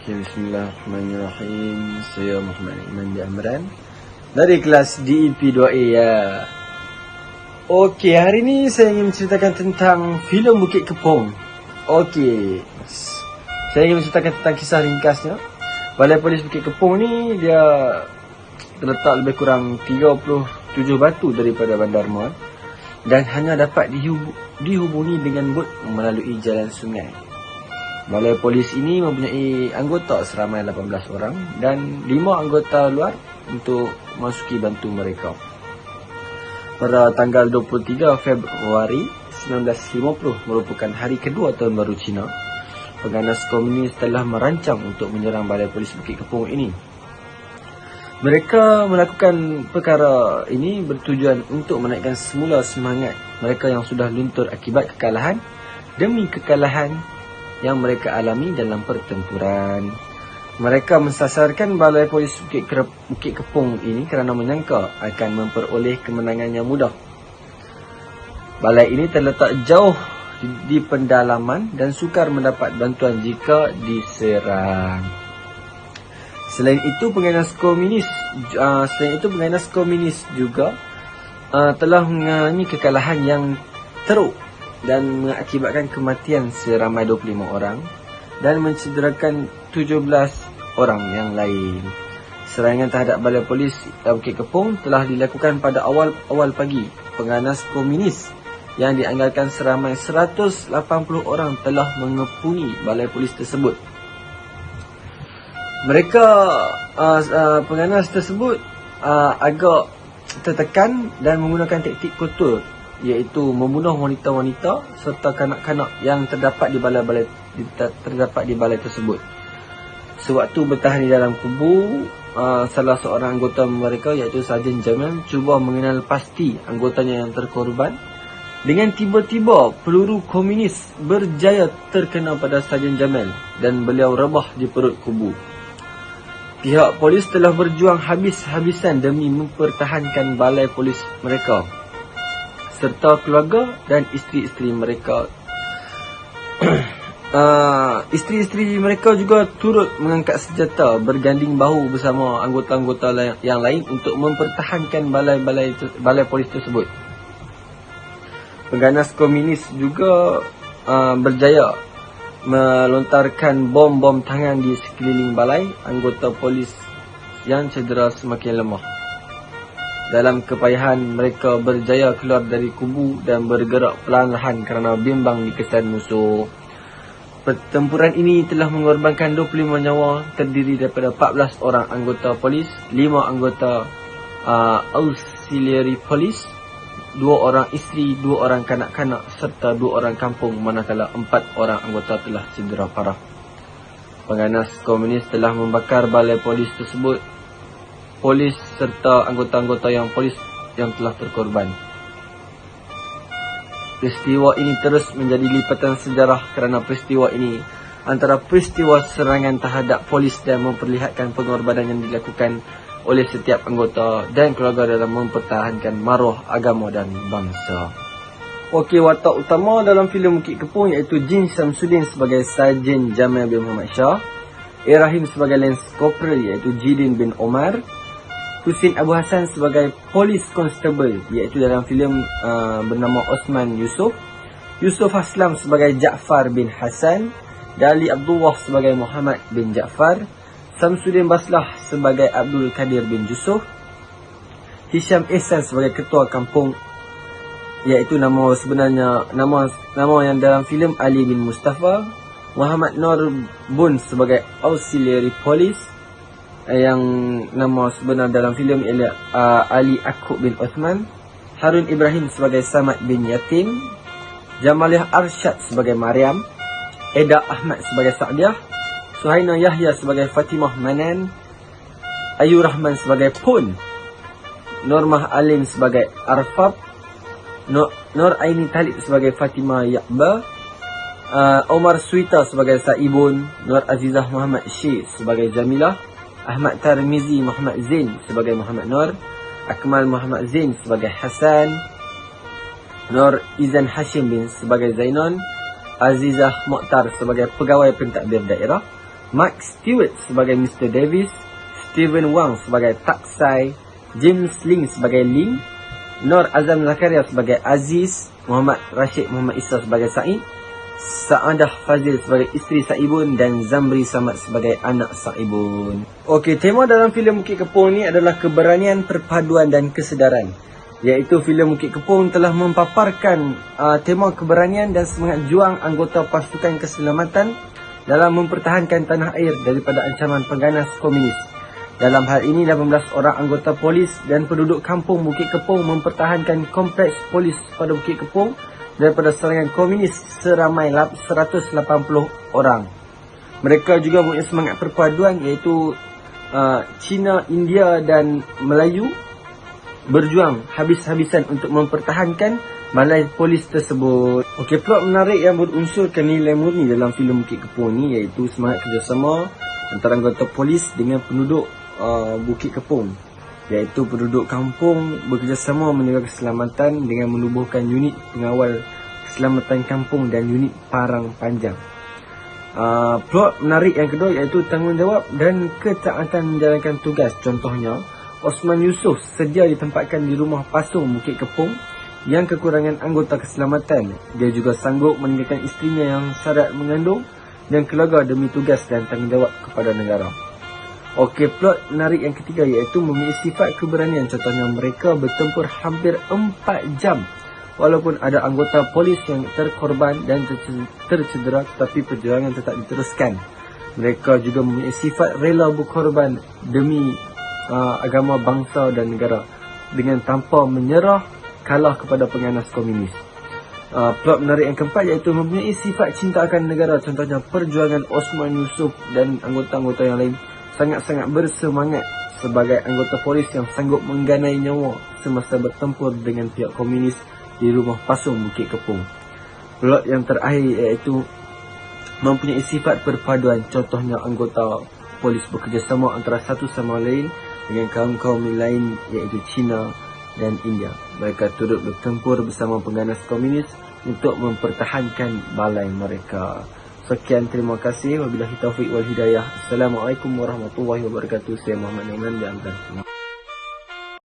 Okay, bismillahirrahmanirrahim. Saya Muhammad Iman bin Amran dari kelas DEP 2A ya. Okey, hari ni saya ingin menceritakan tentang filem Bukit Kepong. Okey, saya ingin menceritakan tentang kisah ringkasnya. Balai Polis Bukit Kepong ni dia terletak lebih kurang 37 batu daripada Bandar Muar dan hanya dapat dihubungi dengan bot melalui jalan sungai. Balai Polis ini mempunyai anggota seramai 18 orang dan 5 anggota luar untuk masuki bantu mereka. Pada tanggal 23 Februari 1950 merupakan hari kedua Tahun Baru Cina, pengganas komunis telah merancang untuk menyerang Balai Polis Bukit Kepong ini. Mereka melakukan perkara ini bertujuan untuk menaikkan semula semangat mereka yang sudah luntur akibat kekalahan demi kekalahan yang mereka alami dalam pertempuran. Mereka mensasarkan Balai Polis Bukit Kepong ini kerana menyangka akan memperoleh kemenangan yang mudah. Balai ini terletak jauh di pendalaman dan sukar mendapat bantuan jika diserang. Selain itu, pengganas komunis juga telah mengalami kekalahan yang teruk dan mengakibatkan kematian seramai 25 orang dan mencederakan 17 orang yang lain. Serangan terhadap Balai Polis Bukit Kepong telah dilakukan pada awal pagi. Pengganas komunis yang dianggarkan seramai 180 orang telah mengepungi Balai Polis tersebut. Mereka pengganas tersebut agak tertekan dan menggunakan taktik kotor, iaitu membunuh wanita-wanita serta kanak-kanak yang terdapat di balai tersebut. Sewaktu bertahan di dalam kubu, salah seorang anggota mereka iaitu Sarjan Jamil cuba mengenal pasti anggotanya yang terkorban. Dengan tiba-tiba peluru komunis berjaya terkena pada Sarjan Jamil dan beliau rebah di perut kubu. Pihak polis telah berjuang habis-habisan demi mempertahankan balai polis mereka serta keluarga dan isteri-isteri mereka. Isteri-isteri mereka juga turut mengangkat senjata berganding bahu bersama anggota-anggota yang lain untuk mempertahankan balai polis tersebut. Pengganas komunis juga berjaya melontarkan bom-bom tangan di sekeliling balai. Anggota polis yang cedera semakin lemah. Dalam kepayahan, mereka berjaya keluar dari kubu dan bergerak perlahan-lahan kerana bimbang dikesan musuh. Pertempuran ini telah mengorbankan 25 nyawa, terdiri daripada 14 orang anggota polis, 5 anggota auxiliary polis, 2 orang isteri, 2 orang kanak-kanak serta 2 orang kampung, manakala 4 orang anggota telah cedera parah. Pengganas komunis telah membakar balai polis tersebut, polis serta anggota-anggota yang telah terkorban. Peristiwa ini terus menjadi lipatan sejarah kerana peristiwa ini antara peristiwa serangan terhadap polis dan memperlihatkan pengorbanan yang dilakukan oleh setiap anggota dan keluarga dalam mempertahankan maruah agama dan bangsa. Okey, watak utama dalam filem Bukit Kepong iaitu Jin Samsudin sebagai Sarjan Jamil bin Muhammad Shah, Rahim sebagai Lance Corporal iaitu Jidin bin Omar, Husin Abu Hassan sebagai Polis Constable iaitu dalam filem bernama Osman Yusof, Yusuf Haslam sebagai Jaafar bin Hassan, Dali Abdullah sebagai Muhammad bin Jaafar, Samsudin Baslah sebagai Abdul Kadir bin Yusuf, Hisham Ihsan sebagai Ketua Kampung iaitu nama sebenarnya nama yang dalam filem Ali bin Mustafa, Muhammad Nur Bun sebagai Auxiliary Police yang nama sebenar dalam filem ialah Ali Akub bin Osman, Harun Ibrahim sebagai Samad bin Yatim, Jamaliah Arsyad sebagai Mariam, Eda Ahmad sebagai Sa'diah, Suhaina Yahya sebagai Fatimah Manan, Ayu Rahman sebagai Pun, Normah Alim sebagai Arfab, Nur Aini Talib sebagai Fatimah Yaqba, Omar Suita sebagai Saibun, Nur Azizah Muhammad Syekh sebagai Jamilah, Ahmad Tarmizi Muhammad Zain sebagai Muhammad Nur, Akmal Muhammad Zain sebagai Hasan, Nur Izan Hashim bin sebagai Zainon, Azizah Mokhtar sebagai Pegawai Pentadbir Daerah, Mark Stewart sebagai Mr. Davis, Stephen Wang sebagai Tak Sai, James Ling sebagai Ling, Nur Azam Zakaria sebagai Aziz, Muhammad Rashid Muhammad Isa sebagai Said, Saadah Fazil sebagai isteri Saibun dan Zamri Samad sebagai anak Saibun. Okey, tema dalam filem Bukit Kepong ni adalah keberanian, perpaduan dan kesedaran. Iaitu filem Bukit Kepong telah mempaparkan tema keberanian dan semangat juang anggota pasukan keselamatan dalam mempertahankan tanah air daripada ancaman pengganas komunis. Dalam hal ini, 18 orang anggota polis dan penduduk kampung Bukit Kepong mempertahankan kompleks polis pada Bukit Kepong daripada serangan komunis seramai 180 orang. Mereka juga mempunyai semangat perpaduan iaitu Cina, India dan Melayu berjuang habis-habisan untuk mempertahankan balai polis tersebut. Okey, plot menarik yang berunsurkan nilai murni dalam filem Bukit Kepong ni iaitu semangat kerjasama antara anggota polis dengan penduduk Bukit Kepong, iaitu penduduk kampung bekerjasama menjaga keselamatan dengan menubuhkan unit pengawal keselamatan kampung dan unit parang panjang. Plot menarik yang kedua iaitu tanggungjawab dan ketaatan menjalankan tugas. Contohnya, Osman Yusof sedia ditempatkan di rumah pasung Bukit Kepong yang kekurangan anggota keselamatan. Dia juga sanggup meninggalkan isterinya yang syarat mengandung dan keluarga demi tugas dan tanggungjawab kepada negara. Okey, plot menarik yang ketiga iaitu mempunyai sifat keberanian. Contohnya, mereka bertempur hampir 4 jam walaupun ada anggota polis yang terkorban dan tercedera, tetapi perjuangan tetap diteruskan. Mereka juga mempunyai sifat rela berkorban demi agama, bangsa dan negara dengan tanpa menyerah kalah kepada pengganas komunis. Plot menarik yang keempat iaitu mempunyai sifat cinta akan negara. Contohnya, perjuangan Osman Yusof dan anggota-anggota yang lain sangat-sangat bersemangat sebagai anggota polis yang sanggup mengganai nyawa semasa bertempur dengan pihak komunis di rumah pasung Bukit Kepong. Plot yang terakhir iaitu mempunyai sifat perpaduan. Contohnya, anggota polis bekerjasama antara satu sama lain dengan kaum-kaum lain iaitu Cina dan India. Mereka turut bertempur bersama pengganas komunis untuk mempertahankan balai mereka. Sekian, terima kasih. Wabillahi taufiq wal hidayah. Assalamualaikum warahmatullahi wabarakatuh. Saya Muhammad Nauman dan